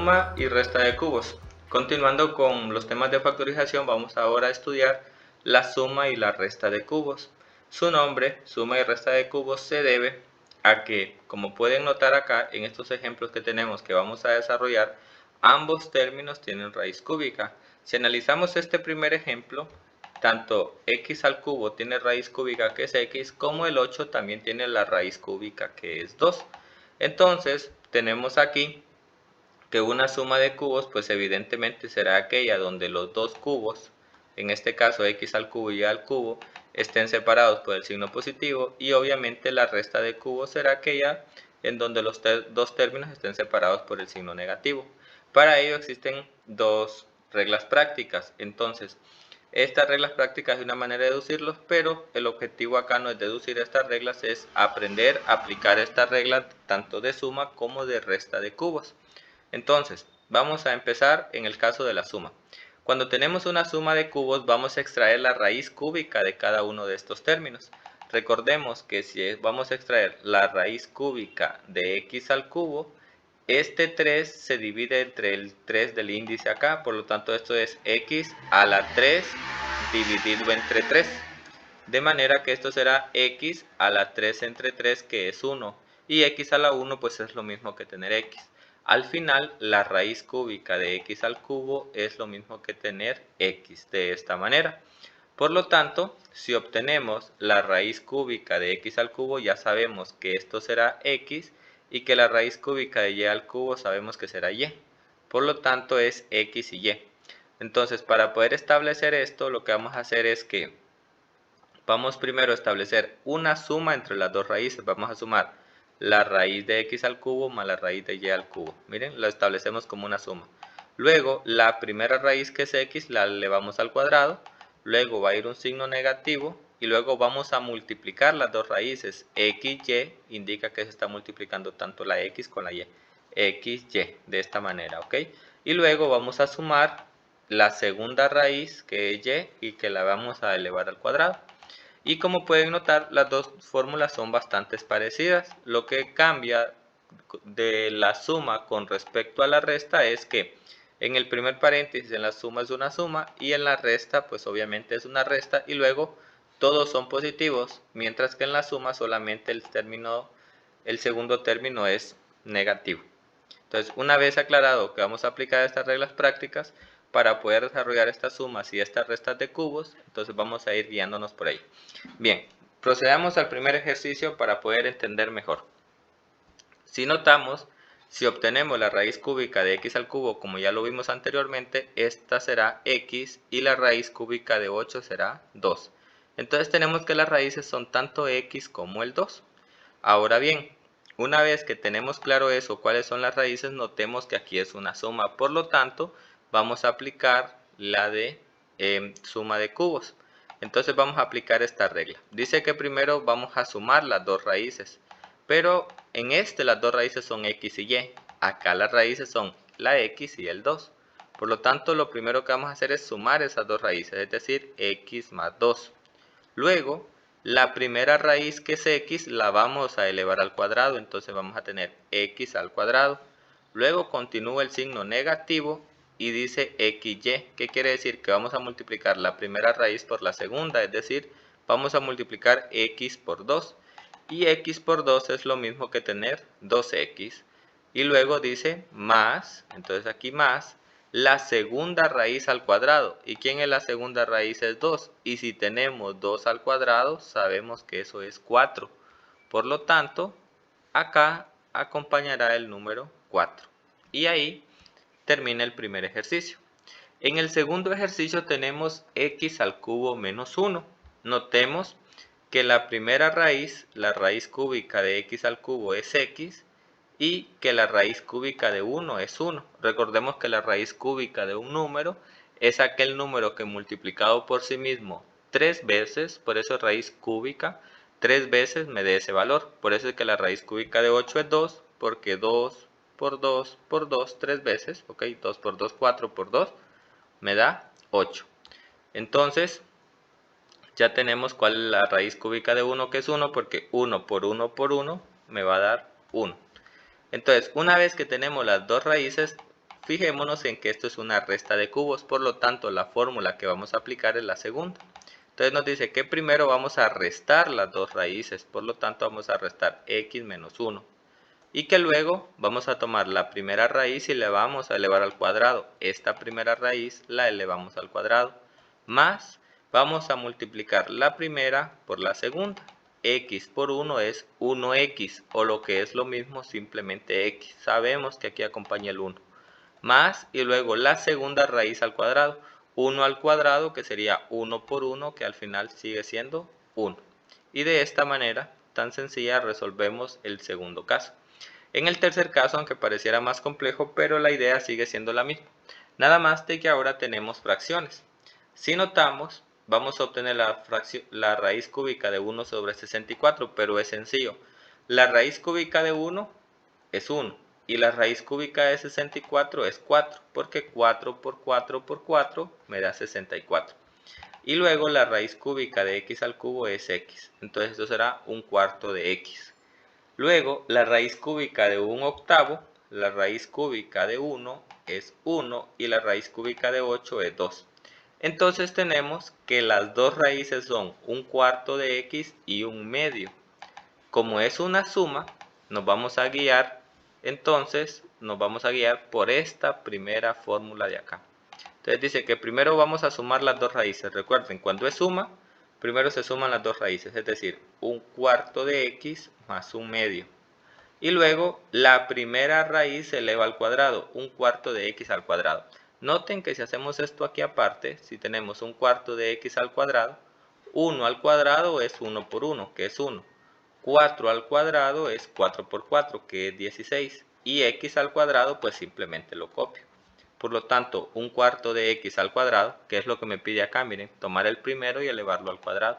Suma y resta de cubos. Continuando con los temas de factorización, vamos ahora a estudiar la suma y la resta de cubos. Su nombre, suma y resta de cubos, se debe a que, como pueden notar acá en estos ejemplos que tenemos que vamos a desarrollar, ambos términos tienen raíz cúbica. Si analizamos este primer ejemplo, tanto x al cubo tiene raíz cúbica que es x, como el 8 también tiene la raíz cúbica que es 2. Entonces, tenemos aquí que una suma de cubos pues evidentemente será aquella donde los dos cubos, en este caso x al cubo y y al cubo, estén separados por el signo positivo, y obviamente la resta de cubos será aquella en donde los dos términos estén separados por el signo negativo. Para ello existen dos reglas prácticas. Entonces, estas reglas prácticas es una manera de deducirlos, pero el objetivo acá no es deducir estas reglas, es aprender a aplicar estas reglas tanto de suma como de resta de cubos. Entonces, vamos a empezar en el caso de la suma. Cuando tenemos una suma de cubos, vamos a extraer la raíz cúbica de cada uno de estos términos. Recordemos que si vamos a extraer la raíz cúbica de x al cubo, este 3 se divide entre el 3 del índice acá, por lo tanto esto es x a la 3 dividido entre 3. De manera que esto será x a la 3 entre 3, que es 1. Y x a la 1 pues es lo mismo que tener x. Al final, la raíz cúbica de x al cubo es lo mismo que tener x de esta manera. Por lo tanto, si obtenemos la raíz cúbica de x al cubo, ya sabemos que esto será x, y que la raíz cúbica de y al cubo sabemos que será y. Por lo tanto, es x y y. Entonces, para poder establecer esto, lo que vamos a hacer es que vamos primero a establecer una suma entre las dos raíces. Vamos a sumar la raíz de x al cubo más la raíz de y al cubo. Miren, lo establecemos como una suma. Luego, la primera raíz, que es x, la elevamos al cuadrado. Luego va a ir un signo negativo. Y luego vamos a multiplicar las dos raíces. X, y, indica que se está multiplicando tanto la x con la y. X, y, de esta manera, ¿ok? Y luego vamos a sumar la segunda raíz, que es y que la vamos a elevar al cuadrado. Y como pueden notar, las dos fórmulas son bastante parecidas. Lo que cambia de la suma con respecto a la resta es que en el primer paréntesis en la suma es una suma, y en la resta pues obviamente es una resta, y luego todos son positivos, mientras que en la suma solamente el segundo término es negativo. Entonces, una vez aclarado que vamos a aplicar estas reglas prácticas para poder desarrollar estas sumas y estas restas de cubos, entonces vamos a ir guiándonos por ahí. Bien, procedamos al primer ejercicio para poder entender mejor. Si notamos, si obtenemos la raíz cúbica de x al cubo, como ya lo vimos anteriormente, esta será x, y la raíz cúbica de 8 será 2. Entonces tenemos que las raíces son tanto x como el 2. Ahora bien, una vez que tenemos claro eso, cuáles son las raíces, notemos que aquí es una suma. Por lo tanto, vamos a aplicar la de suma de cubos. Entonces vamos a aplicar esta regla. Dice que primero vamos a sumar las dos raíces, pero en las dos raíces son x y y. Acá las raíces son la x y el 2. Por lo tanto, lo primero que vamos a hacer es sumar esas dos raíces, es decir, x más 2. Luego, la primera raíz, que es x, la vamos a elevar al cuadrado, entonces vamos a tener x al cuadrado. Luego continúa el signo negativo y dice xy. ¿Qué quiere decir? Que vamos a multiplicar la primera raíz por la segunda, es decir, vamos a multiplicar x por 2. Y x por 2 es lo mismo que tener 2x. Y luego dice más, entonces aquí más, la segunda raíz al cuadrado. ¿Y quién es la segunda raíz? Es 2. Y si tenemos 2 al cuadrado, sabemos que eso es 4. Por lo tanto, acá acompañará el número 4. Y ahí termina el primer ejercicio. En el segundo ejercicio tenemos x al cubo menos 1. Notemos que la primera raíz, la raíz cúbica de x al cubo, es x, y que la raíz cúbica de 1 es 1. Recordemos que la raíz cúbica de un número es aquel número que multiplicado por sí mismo 3 veces, por eso es raíz cúbica, 3 veces me dé ese valor. Por eso es que la raíz cúbica de 8 es 2, porque 2 por 2 por 2, 3 veces, ok, 2 por 2, 4 por 2, me da 8. Entonces, ya tenemos cuál es la raíz cúbica de 1, que es 1, porque 1 por 1 por 1 me va a dar 1. Entonces, una vez que tenemos las dos raíces, fijémonos en que esto es una resta de cubos, por lo tanto la fórmula que vamos a aplicar es la segunda. Entonces nos dice que primero vamos a restar las dos raíces, por lo tanto vamos a restar x menos 1. Y que luego vamos a tomar la primera raíz y la vamos a elevar al cuadrado. Esta primera raíz la elevamos al cuadrado. Más vamos a multiplicar la primera por la segunda. X por 1 es 1x, o lo que es lo mismo, simplemente x. Sabemos que aquí acompaña el 1. Más y luego la segunda raíz al cuadrado. 1 al cuadrado, que sería 1 por 1, que al final sigue siendo 1. Y de esta manera tan sencilla resolvemos el segundo caso. En el tercer caso, aunque pareciera más complejo, pero la idea sigue siendo la misma. Nada más de que ahora tenemos fracciones. Si notamos, vamos a obtener la raíz cúbica de 1 sobre 64, pero es sencillo. La raíz cúbica de 1 es 1 y la raíz cúbica de 64 es 4, porque 4 por 4 por 4 me da 64. Y luego la raíz cúbica de x al cubo es x, entonces esto será un cuarto de x. Luego, la raíz cúbica de un octavo, la raíz cúbica de 1 es 1 y la raíz cúbica de 8 es 2. Entonces tenemos que las dos raíces son un cuarto de x y un medio. Como es una suma, nos vamos a guiar por esta primera fórmula de acá. Entonces dice que primero vamos a sumar las dos raíces. Recuerden, cuando es suma, primero se suman las dos raíces, es decir, un cuarto de x más un medio. Y luego la primera raíz se eleva al cuadrado, un cuarto de x al cuadrado. Noten que si hacemos esto aquí aparte, si tenemos un cuarto de x al cuadrado, 1 al cuadrado es 1 por 1, que es 1. 4 al cuadrado es 4 por 4, que es 16. Y x al cuadrado, pues simplemente lo copio. Por lo tanto, un cuarto de x al cuadrado, que es lo que me pide acá, miren, tomar el primero y elevarlo al cuadrado.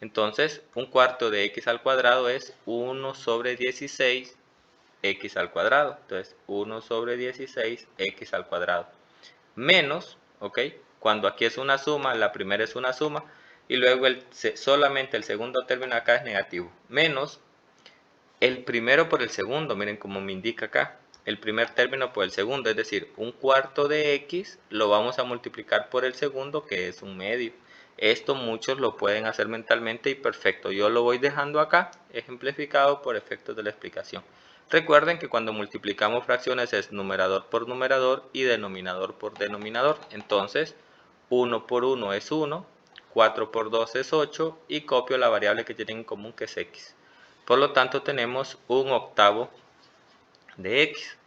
Entonces, un cuarto de x al cuadrado es 1 sobre 16 x al cuadrado. Entonces, 1 sobre 16 x al cuadrado. Menos, ¿ok? Cuando aquí es una suma, la primera es una suma, y luego solamente el segundo término acá es negativo. Menos el primero por el segundo, miren como me indica acá. El primer término por el segundo, es decir, un cuarto de x lo vamos a multiplicar por el segundo, que es un medio. Esto muchos lo pueden hacer mentalmente y perfecto. Yo lo voy dejando acá, ejemplificado por efectos de la explicación. Recuerden que cuando multiplicamos fracciones es numerador por numerador y denominador por denominador. Entonces, 1 por 1 es 1, 4 por 2 es 8 y copio la variable que tienen en común, que es x. Por lo tanto, tenemos un octavo de x.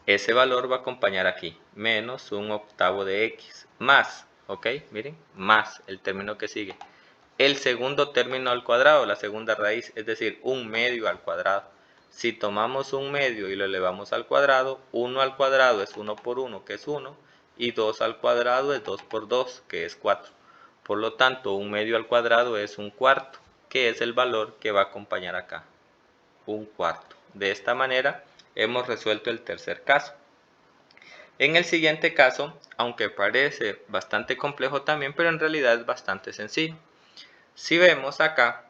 Ese valor va a acompañar aquí, menos un octavo de x, más, ¿ok? Miren, más el término que sigue. El segundo término al cuadrado, la segunda raíz, es decir, un medio al cuadrado. Si tomamos un medio y lo elevamos al cuadrado, 1 al cuadrado es 1 por 1, que es 1, y 2 al cuadrado es 2 por 2, que es 4. Por lo tanto, un medio al cuadrado es un cuarto, que es el valor que va a acompañar acá, un cuarto. De esta manera hemos resuelto el tercer caso. En el siguiente caso, aunque parece bastante complejo también, pero en realidad es bastante sencillo. Si vemos acá,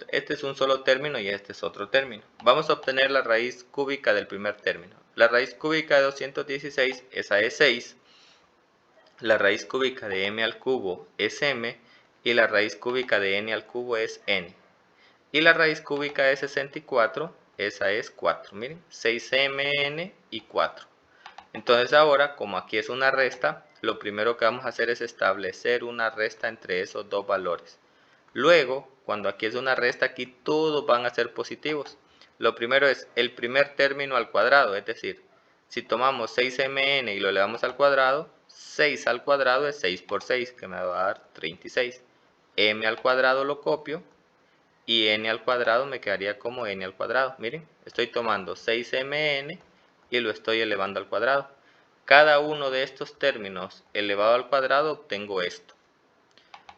este es un solo término y este es otro término. Vamos a obtener la raíz cúbica del primer término. La raíz cúbica de 216, esa es 6. La raíz cúbica de m al cubo es m. Y la raíz cúbica de n al cubo es n. Y la raíz cúbica de 64, esa es 4. Miren, 6mn y 4. Entonces ahora, como aquí es una resta, lo primero que vamos a hacer es establecer una resta entre esos dos valores. Luego, cuando aquí es una resta, aquí todos van a ser positivos. Lo primero es el primer término al cuadrado, es decir, si tomamos 6mn y lo elevamos al cuadrado, 6 al cuadrado es 6 por 6, que me va a dar 36. M al cuadrado lo copio y n al cuadrado me quedaría como n al cuadrado. Miren, estoy tomando 6mn y lo estoy elevando al cuadrado. Cada uno de estos términos elevado al cuadrado obtengo esto.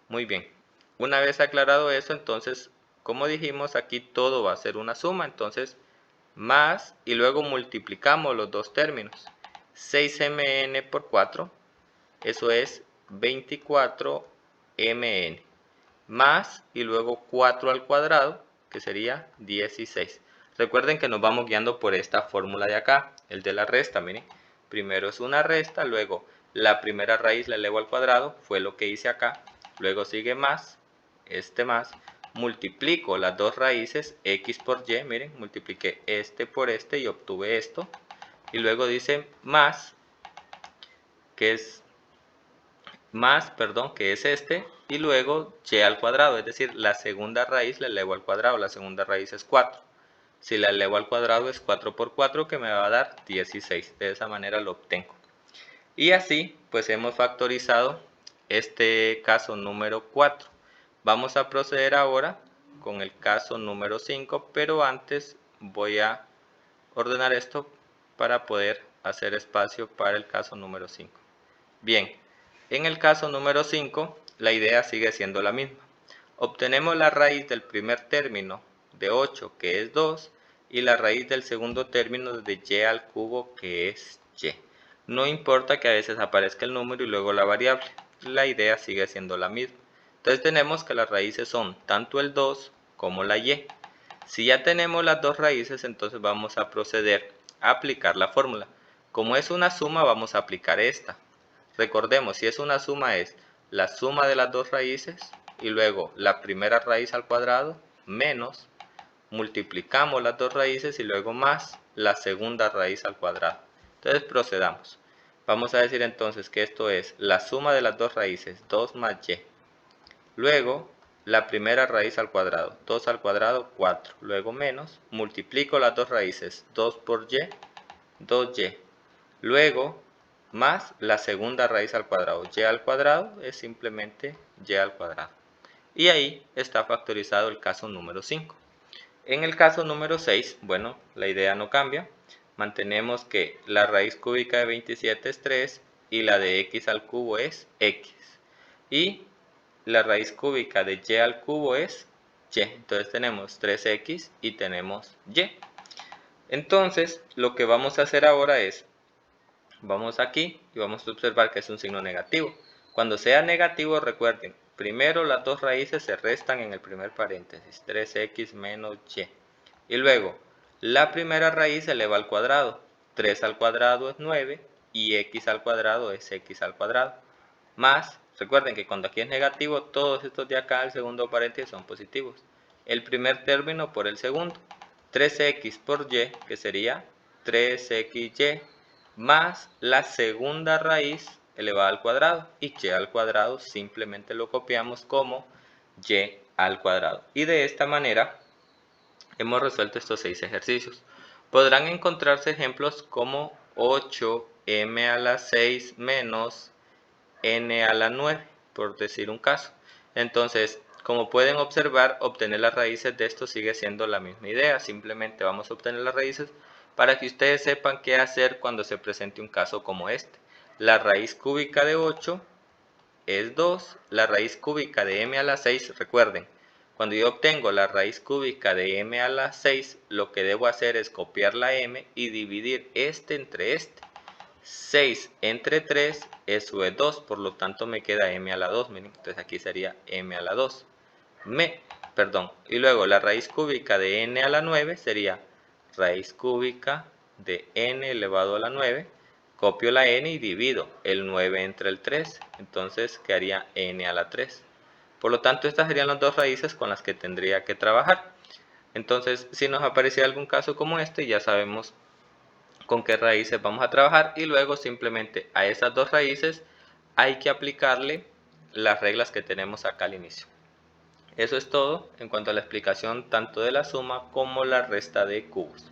Muy bien, una vez aclarado eso, entonces, como dijimos, aquí todo va a ser una suma. Entonces, más y luego multiplicamos los dos términos. 6mn por 4, eso es 24mn. Más y luego 4 al cuadrado, que sería 16. Recuerden que nos vamos guiando por esta fórmula de acá, el de la resta, miren. primero es una resta, luego la primera raíz la elevo al cuadrado, fue lo que hice acá, luego sigue más, más, multiplico las dos raíces, x por y, miren, multipliqué este por este y obtuve esto, y luego dice más, que es que es este, y luego y al cuadrado, es decir, la segunda raíz la elevo al cuadrado, la segunda raíz es 4. Si la elevo al cuadrado es 4 por 4, que me va a dar 16. De esa manera lo obtengo. Y así, pues hemos factorizado este caso número 4. Vamos a proceder ahora con el caso número 5, pero antes voy a ordenar esto para poder hacer espacio para el caso número 5. Bien, en el caso número 5, la idea sigue siendo la misma. Obtenemos la raíz del primer término de 8, que es 2, y la raíz del segundo término de y al cubo, que es y. No importa que a veces aparezca el número y luego la variable, la idea sigue siendo la misma. Entonces tenemos que las raíces son tanto el 2 como la y. Si ya tenemos las dos raíces, entonces vamos a proceder a aplicar la fórmula. Como es una suma, vamos a aplicar esta. Recordemos, si es una suma es la suma de las dos raíces y luego la primera raíz al cuadrado menos, multiplicamos las dos raíces y luego más la segunda raíz al cuadrado. Entonces procedamos. Vamos a decir entonces que esto es la suma de las dos raíces, 2 más y. Luego la primera raíz al cuadrado, 2 al cuadrado, 4. Luego menos, multiplico las dos raíces, 2 por y, 2y. Luego más la segunda raíz al cuadrado. Y al cuadrado es simplemente y al cuadrado. Y ahí está factorizado el caso número 5. En el caso número 6, bueno, la idea no cambia. Mantenemos que la raíz cúbica de 27 es 3 y la de x al cubo es x. Y la raíz cúbica de y al cubo es y. Entonces tenemos 3x y tenemos y. Entonces, lo que vamos a hacer ahora es, vamos aquí y vamos a observar que es un signo negativo. Cuando sea negativo, recuerden, primero las dos raíces se restan en el primer paréntesis, 3x menos y. Y luego, la primera raíz se eleva al cuadrado, 3 al cuadrado es 9 y x al cuadrado es x al cuadrado. Más, recuerden que cuando aquí es negativo, todos estos de acá, el segundo paréntesis, son positivos. El primer término por el segundo, 3x por y, que sería 3xy, más la segunda raíz elevada al cuadrado, y y al cuadrado simplemente lo copiamos como y al cuadrado. Y de esta manera hemos resuelto estos 6 ejercicios. Podrán encontrarse ejemplos como 8m a la 6 menos n a la 9, por decir un caso. Entonces, como pueden observar, obtener las raíces de esto sigue siendo la misma idea. Simplemente vamos a obtener las raíces para que ustedes sepan qué hacer cuando se presente un caso como este. La raíz cúbica de 8 es 2. La raíz cúbica de m a la 6, recuerden, cuando yo obtengo la raíz cúbica de m a la 6, lo que debo hacer es copiar la m y dividir este entre este. 6 entre 3, eso es 2, por lo tanto me queda m a la 2, miren, entonces aquí sería m a la 2. Y luego la raíz cúbica de n a la 9 sería raíz cúbica de n elevado a la 9, copio la n y divido el 9 entre el 3, entonces quedaría n a la 3. Por lo tanto, estas serían las dos raíces con las que tendría que trabajar. Entonces, si nos aparecía algún caso como este, ya sabemos con qué raíces vamos a trabajar y luego simplemente a esas dos raíces hay que aplicarle las reglas que tenemos acá al inicio. Eso es todo en cuanto a la explicación tanto de la suma como la resta de cubos.